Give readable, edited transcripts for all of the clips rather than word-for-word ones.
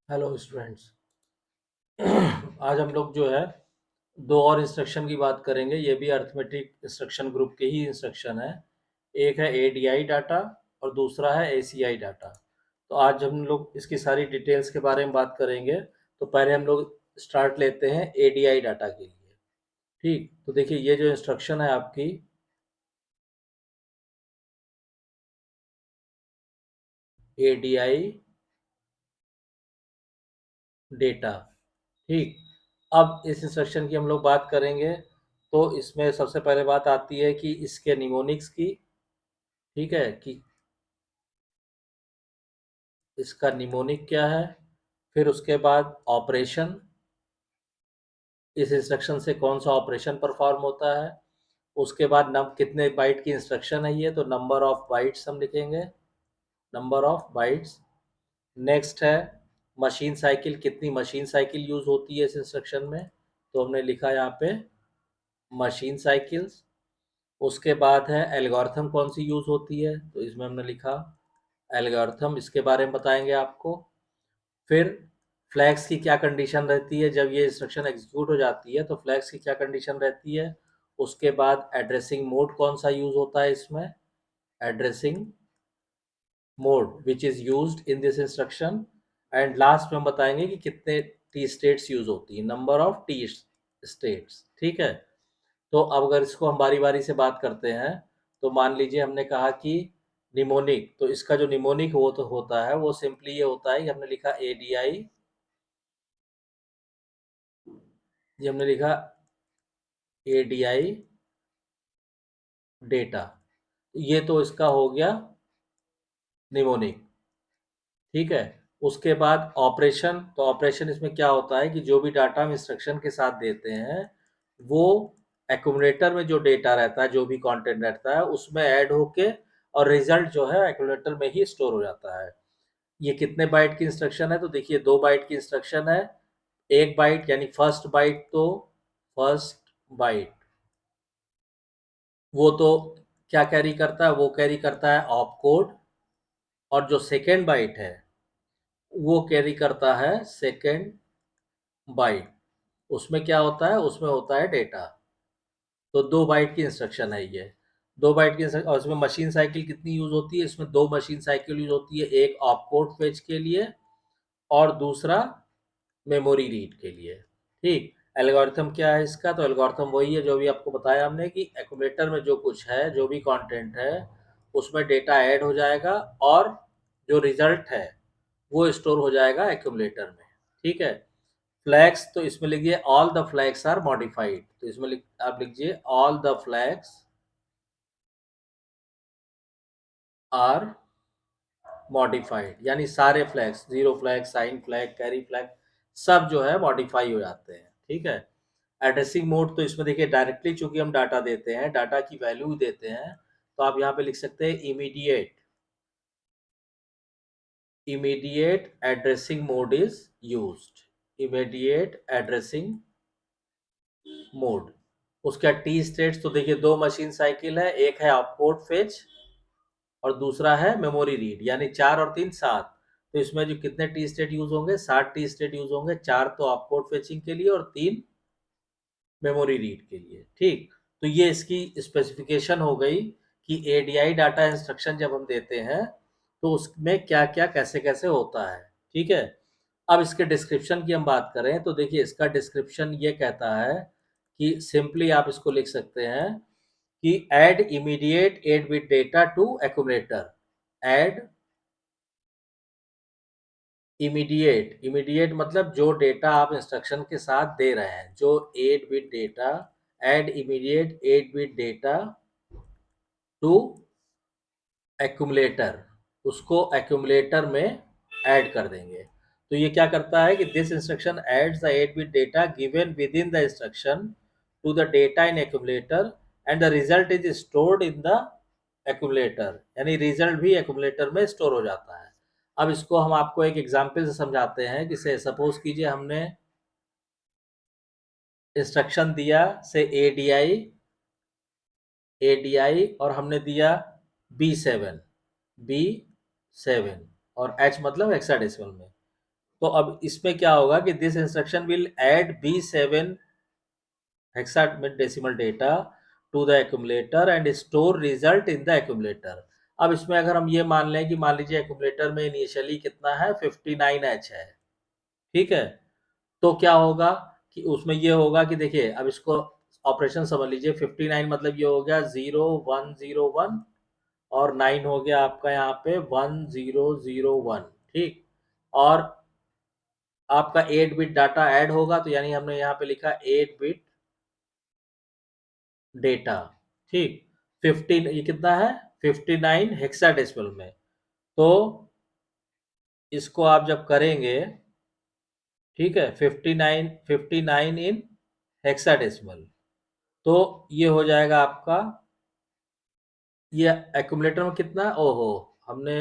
Hello students. आज हम लोग जो है दो और इंस्ट्रक्शन की बात करेंगे। ये भी अर्थमेटिक इंस्ट्रक्शन ग्रुप के ही इंस्ट्रक्शन है। एक है एडीआई डाटा और दूसरा है एसीआई डाटा। तो आज हम लोग इसकी सारी डिटेल्स के बारे में बात करेंगे। तो पहले हम लोग स्टार्ट लेते हैं एडीआई डाटा के लिए। ठीक, तो देखिए ये जो इंस्ट्रक्शन है आपकी एडीआई डेटा। ठीक, अब इस इंस्ट्रक्शन की हम लोग बात करेंगे। तो इसमें सबसे पहले बात आती है कि इसके निमोनिक्स की। ठीक है कि इसका निमोनिक क्या है। फिर उसके बाद ऑपरेशन, इस इंस्ट्रक्शन से कौन सा ऑपरेशन परफॉर्म होता है। उसके बाद नम कितने बाइट की इंस्ट्रक्शन है ये, तो नंबर ऑफ बाइट्स हम लिखेंगे, नंबर ऑफ बाइट्स। नेक्स्ट है मशीन साइकिल, कितनी मशीन साइकिल यूज होती है इस इंस्ट्रक्शन में, तो हमने लिखा यहाँ पे मशीन साइकिल्स। उसके बाद है एल्गोरिथम कौन सी यूज होती है, तो इसमें हमने लिखा एल्गोरिथम, इसके बारे में बताएंगे आपको। फिर फ्लैग्स की क्या कंडीशन रहती है जब ये इंस्ट्रक्शन एग्जीक्यूट हो जाती है, तो फ्लैग्स की क्या कंडीशन रहती है। उसके बाद एड्रेसिंग मोड कौन सा यूज होता है इसमें, addressing mode which is used in this instruction. And last में हम बताएंगे कि कितने टी स्टेट्स यूज होती है, नंबर ऑफ टी स्टेट्स। ठीक है, तो अब अगर इसको हम बारी बारी से बात करते हैं, तो मान लीजिए हमने कहा कि निमोनिक, तो इसका जो निमोनिक हो तो होता है वो सिंपली ये होता है कि हमने लिखा एडीआई, ये हमने लिखा एडीआई डेटा। ये तो इसका हो गया निमोनिक। ठीक है, उसके बाद ऑपरेशन, तो ऑपरेशन इसमें क्या होता है कि जो भी डाटा हम इंस्ट्रक्शन के साथ देते हैं वो एक्यूमुलेटर में जो डेटा रहता है, जो भी कंटेंट रहता है उसमें ऐड होके और रिजल्ट जो है एक्यूमुलेटर में ही स्टोर हो जाता है। ये कितने बाइट की इंस्ट्रक्शन है, तो देखिए 2 बाइट की इंस्ट्रक्शन है। एक बाइट यानी फर्स्ट बाइट, तो फर्स्ट बाइट वो तो क्या कैरी करता है, वो कैरी करता है ऑप कोड। और जो सेकेंड बाइट है वो कैरी करता है सेकेंड बाइट। उसमें क्या होता है, उसमें होता है डेटा। तो 2 बाइट की इंस्ट्रक्शन है ये। 2 बाइट की और इसमें मशीन साइकिल कितनी यूज होती है, इसमें 2 मशीन साइकिल यूज होती है, एक ऑपकोड फेच के लिए और दूसरा मेमोरी रीड के लिए। ठीक, एल्गोरिथम क्या है इसका, तो एल्गोरिथम वही है जो भी आपको बताया हमने कि एक्यूमुलेटर में जो कुछ है, जो भी कंटेंट है उसमें डेटा ऐड हो जाएगा और जो रिजल्ट है वो स्टोर हो जाएगा एक्यूमुलेटर में। ठीक है, फ्लैग्स, तो इसमें लिखिए all the flags are modified, तो इसमें आप लिखिए all the flags are modified, यानी सारे flags, zero flag, sign flag, carry flag, सब जो है मॉडिफाई हो जाते हैं। ठीक है, एड्रेसिंग मोड, तो इसमें देखिए डायरेक्टली चूंकि हम डाटा देते हैं, डाटा की वैल्यू देते हैं, तो आप यहाँ पे लिख सकते हैं immediate, immediate addressing mode is used, immediate addressing mode. उसका टी स्टेट्स, तो देखिए 2 मशीन साइकिल है, एक है ऑपकोड फेच और दूसरा है मेमोरी रीड, यानी 4 और 3 7। तो इसमें जो कितने टी स्टेट यूज होंगे, 7 टी स्टेट यूज होंगे, 4 तो ऑपकोड फेचिंग के लिए और 3 मेमोरी रीड के लिए। ठीक, तो ये इसकी स्पेसिफिकेशन हो गई कि एडीआई डाटा इंस्ट्रक्शन जब हम देते हैं तो उसमें क्या क्या कैसे कैसे होता है। ठीक है, अब इसके डिस्क्रिप्शन की हम बात करें, तो देखिए इसका डिस्क्रिप्शन ये कहता है कि सिंपली आप इसको लिख सकते हैं कि add immediate 8 bit data to accumulator. Add immediate, immediate मतलब जो डेटा आप इंस्ट्रक्शन के साथ दे रहे हैं, जो 8 bit data, add immediate 8 bit data to accumulator, उसको एक्यूमुलेटर में ऐड कर देंगे। तो ये क्या करता है कि this instruction adds the 8 bit data given within the instruction to the data in accumulator and the result is stored in the accumulator, यानी रिजल्ट भी एक्यूमुलेटर में स्टोर हो जाता है। अब इसको हम आपको एक एग्जांपल से समझाते हैं कि से सपोज कीजिए हमने इंस्ट्रक्शन दिया से एडीआई, एडीआई और हमने दिया बी सेवन, बी सेवन और एच मतलब हेक्साडेसिमल में। तो अब इसमें क्या होगा कि this instruction will add B7 hexadecimal data to the accumulator and store result in the accumulator. अब इसमें अगर हम ये मान लें कि मान लीजिए एक्यूमुलेटर में इनिशियली कितना है 59H है, ठीक है, तो क्या होगा कि उसमें ये होगा कि देखिए अब इसको ऑपरेशन समझ लीजिए, 59 मतलब ये हो गया 0101 और 9 हो गया आपका यहाँ पे 1001, ठीक। और आपका 8 बिट डाटा ऐड होगा, तो यानी हमने यहाँ पे लिखा 8 बिट डेटा, ठीक। 15 ये कितना है 59 हेक्साडेसिमल में। तो इसको आप जब करेंगे, ठीक है, 59 इन हेक्साडेसिमल, तो ये हो जाएगा आपका, ये एक्यूमुलेटर में कितना, ओहो हमने,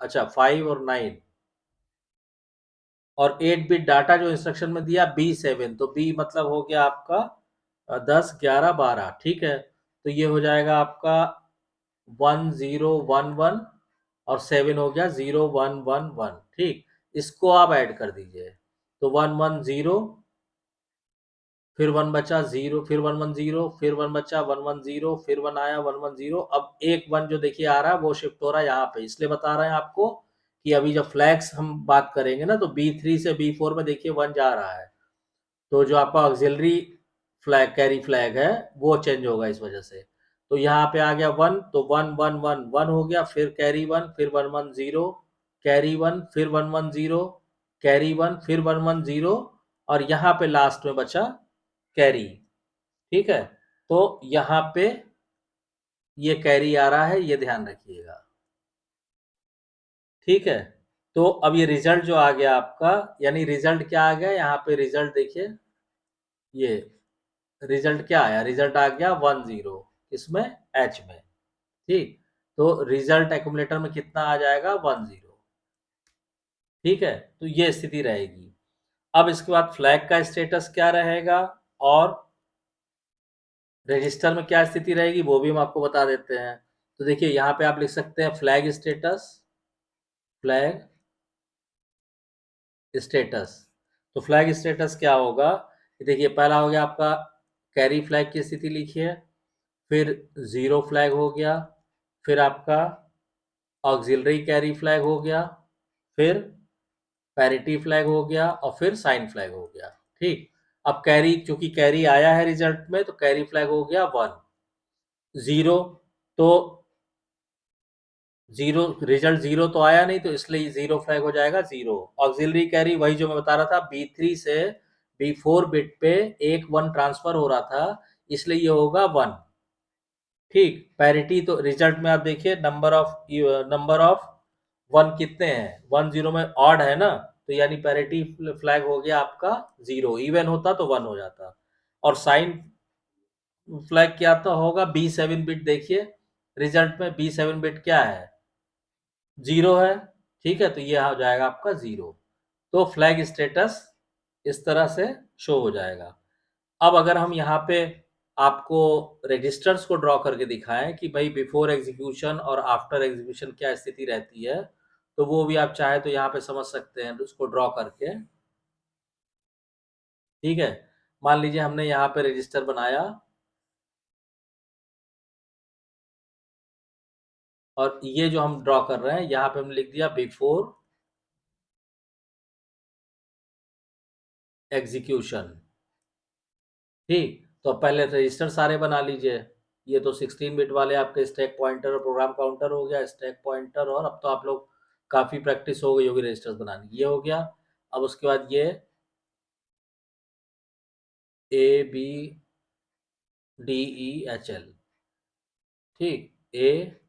अच्छा 5 और 9 और 8 बिट डाटा जो इंस्ट्रक्शन में दिया B7, तो B मतलब हो गया आपका 10 11 12, ठीक है। तो ये हो जाएगा आपका 1011 और 7 हो गया 0111, ठीक। इसको आप ऐड कर दीजिए, तो 110, फिर 1 बचा 0, फिर 110, फिर 1 बचा 110, फिर 1 आया 110। अब एक 1 जो देखिए आ रहा है वो शिफ्ट हो रहा है यहाँ पे, इसलिए बता रहे हैं आपको कि अभी जब फ्लैग्स हम बात करेंगे ना, तो B3 से B4 में देखिए 1 जा रहा है, तो जो आपका ऑक्सिलरी फ्लैग कैरी फ्लैग है वो चेंज होगा इस वजह से। तो यहाँ पे आ गया 1, तो 1 1 1 1 हो गया, फिर कैरी 1, फिर 1 1 0, कैरी 1, फिर 1 1 0, कैरी 1, फिर 1 1 0, और यहाँ पे लास्ट में बचा कैरी, ठीक है। तो यहाँ पे ये कैरी आ रहा है, ये ध्यान रखिएगा, ठीक है। तो अब ये रिजल्ट जो आ गया आपका, यानी रिजल्ट क्या आ गया यहाँ पे, रिजल्ट देखिए, ये रिजल्ट क्या आया, रिजल्ट आ गया 10, इसमें एच में, ठीक। तो रिजल्ट एक्यूमुलेटर में कितना आ जाएगा 10, ठीक है। तो ये स्थिति रहेगी। अब इसके बाद फ्लैग का स्टेटस क्या रहेगा और रजिस्टर में क्या स्थिति रहेगी वो भी हम आपको बता देते हैं। तो देखिए यहाँ पे आप लिख सकते हैं फ्लैग स्टेटस, फ्लैग स्टेटस। तो फ्लैग स्टेटस क्या होगा कि देखिए पहला हो गया आपका कैरी फ्लैग की स्थिति लिखिए, फिर जीरो फ्लैग हो गया, फिर आपका ऑक्सिलरी कैरी फ्लैग हो गया, फिर पैरिटी फ्लैग हो गया, और फिर साइन फ्लैग हो गया, ठीक। अब कैरी, चूंकि कैरी आया है रिजल्ट में, तो कैरी फ्लैग हो गया 1, जीरो, तो जीरो, रिजल्ट जीरो तो आया नहीं, तो इसलिए जीरो फ्लैग हो जाएगा 0। ऑक्सिलरी कैरी वही जो मैं बता रहा था, B3 से B4 बिट पे एक 1 ट्रांसफर हो रहा था, इसलिए ये होगा 1, ठीक। पैरिटी, तो रिजल्ट में आप देखिए नंबर ऑफ 1 कितने हैं, 10 में ऑड है ना, तो यानी पैरिटी फ्लैग हो गया आपका 0, इवन होता तो 1 हो जाता। और साइन फ्लैग क्या तो होगा B7 बिट, देखिए रिजल्ट में B7 बिट क्या है, 0 है, ठीक है। तो ये हो जाएगा आपका 0। तो फ्लैग स्टेटस इस तरह से शो हो जाएगा। अब अगर हम यहाँ पे आपको रजिस्टर्स को ड्रॉ करके दिखाएं कि भाई बिफोर एग्जीक्यूशन और आफ्टर एग्जीक्यूशन क्या स्थिति रहती है, तो वो भी आप चाहे तो यहाँ पे समझ सकते हैं उसको ड्रॉ करके, ठीक है। मान लीजिए हमने यहाँ पे रजिस्टर बनाया, और ये जो हम ड्रॉ कर रहे हैं यहाँ पे हमने लिख दिया बिफोर एग्जीक्यूशन, ठीक। तो पहले रजिस्टर सारे बना लीजिए। ये तो 16 बिट वाले आपके स्टैक पॉइंटर और प्रोग्राम काउंटर हो गया, स्टैक पॉइंटर, और अब तो आप लोग काफ़ी प्रैक्टिस हो गई होगी रजिस्टर्स बनाने की, ये हो गया। अब उसके बाद ये ABDEHL, ठीक, ABDEHL,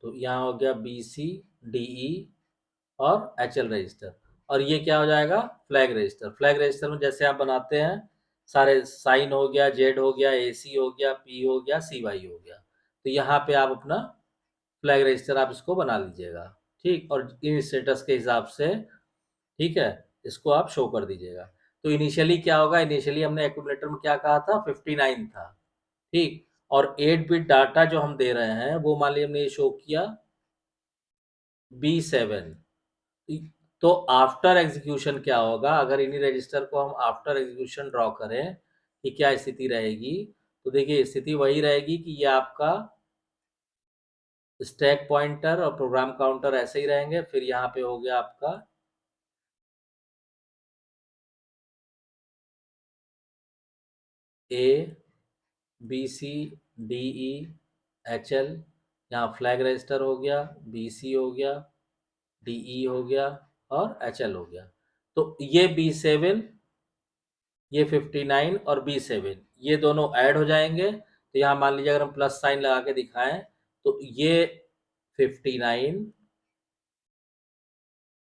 तो यहाँ हो गया BCDE और HL रजिस्टर। और ये क्या हो जाएगा फ्लैग रजिस्टर। फ्लैग रजिस्टर में जैसे आप बनाते हैं सारे, साइन हो गया, जेड हो गया, AC हो गया, P हो गया, CY हो गया, तो यहाँ पे आप अपना फ्लैग रजिस्टर आप इसको बना लीजिएगा, ठीक। और इन स्टेटस के हिसाब से, ठीक है, इसको आप शो कर दीजिएगा। तो इनिशियली क्या होगा, इनिशियली हमने एक्यूमुलेटर में क्या कहा था 59 था, ठीक। और 8 बिट डाटा जो हम दे रहे हैं वो मान लीजिए हमने ये शो किया B7। तो आफ्टर एग्जीक्यूशन क्या होगा, अगर इन्हीं रजिस्टर को हम आफ्टर एग्जीक्यूशन ड्रॉ करें कि क्या स्थिति रहेगी, तो देखिए स्थिति वही रहेगी कि ये आपका स्टैक पॉइंटर और प्रोग्राम काउंटर ऐसे ही रहेंगे। फिर यहाँ पे हो गया आपका A B C D E H L, यहाँ फ्लैग रजिस्टर हो गया, बी सी हो गया, डी ई हो गया और एच एल हो गया। तो ये B7, ये 59 और B7 ये दोनों ऐड हो जाएंगे। तो यहाँ मान लीजिए अगर हम प्लस साइन लगा के दिखाएं तो ये 59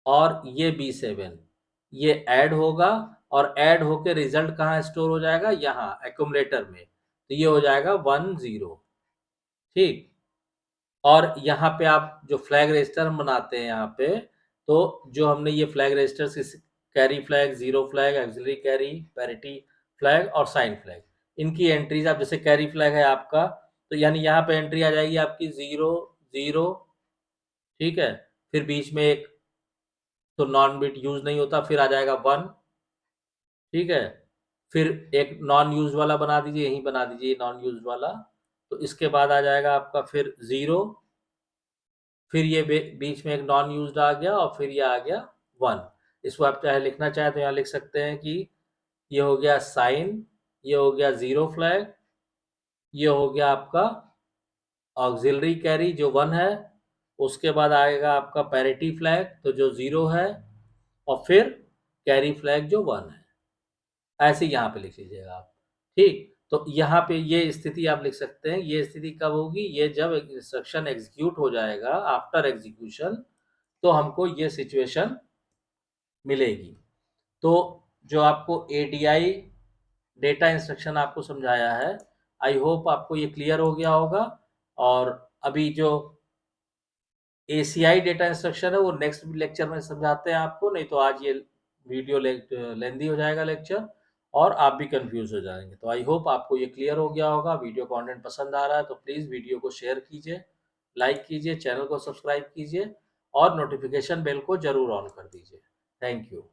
और ये B7 ये ऐड होगा और ऐड होके रिजल्ट कहाँ स्टोर हो जाएगा, यहाँ एक्यूमुलेटर में। तो ये हो जाएगा 10। ठीक। और यहाँ पे आप जो फ्लैग रजिस्टर हम बनाते हैं यहाँ पे, तो जो हमने ये flag register carry flag, zero flag, axillary carry, parity flag और साइन फ्लैग, इनकी एंट्रीज आप जैसे कैरी फ्लैग है आपका, तो यानी यहाँ पे एंट्री आ जाएगी आपकी 0 0। ठीक है। फिर बीच में एक तो नॉन बिट यूज नहीं होता, फिर आ जाएगा 1। ठीक है। फिर एक नॉन यूज वाला बना दीजिए, यही बना दीजिए नॉन यूज वाला। तो इसके बाद आ जाएगा आपका फिर 0, फिर ये बीच में एक नॉन यूज्ड आ गया और फिर ये आ गया 1। इसको आप चाहे लिखना चाहे तो यहाँ लिख सकते हैं कि ये हो गया साइन, ये हो गया जीरो फ्लैग, ये हो गया आपका ऑक्सिलरी कैरी जो 1 है, उसके बाद आएगा आपका पैरिटी फ्लैग तो जो 0 है, और फिर कैरी फ्लैग जो 1 है। ऐसे यहाँ पे लिख लीजिएगा आप। ठीक। तो यहाँ पे ये स्थिति आप लिख सकते हैं। ये स्थिति कब होगी, ये जब इंस्ट्रक्शन एग्जीक्यूट हो जाएगा आफ्टर एग्जीक्यूशन, तो हमको ये सिचुएशन मिलेगी। तो जो आपको एडीआई डेटा इंस्ट्रक्शन आपको समझाया है, आई होप आपको ये क्लियर हो गया होगा। और अभी जो एसीआई डेटा इंस्ट्रक्शन है वो नेक्स्ट लेक्चर में समझाते हैं आपको, नहीं तो आज ये वीडियो लेंदी हो जाएगा लेक्चर और आप भी कंफ्यूज हो जाएंगे। तो आई होप आपको ये क्लियर हो गया होगा। वीडियो कंटेंट पसंद आ रहा है तो प्लीज़ वीडियो को शेयर कीजिए, लाइक कीजिए, चैनल को सब्सक्राइब कीजिए और नोटिफिकेशन बेल को जरूर ऑन कर दीजिए। Thank you.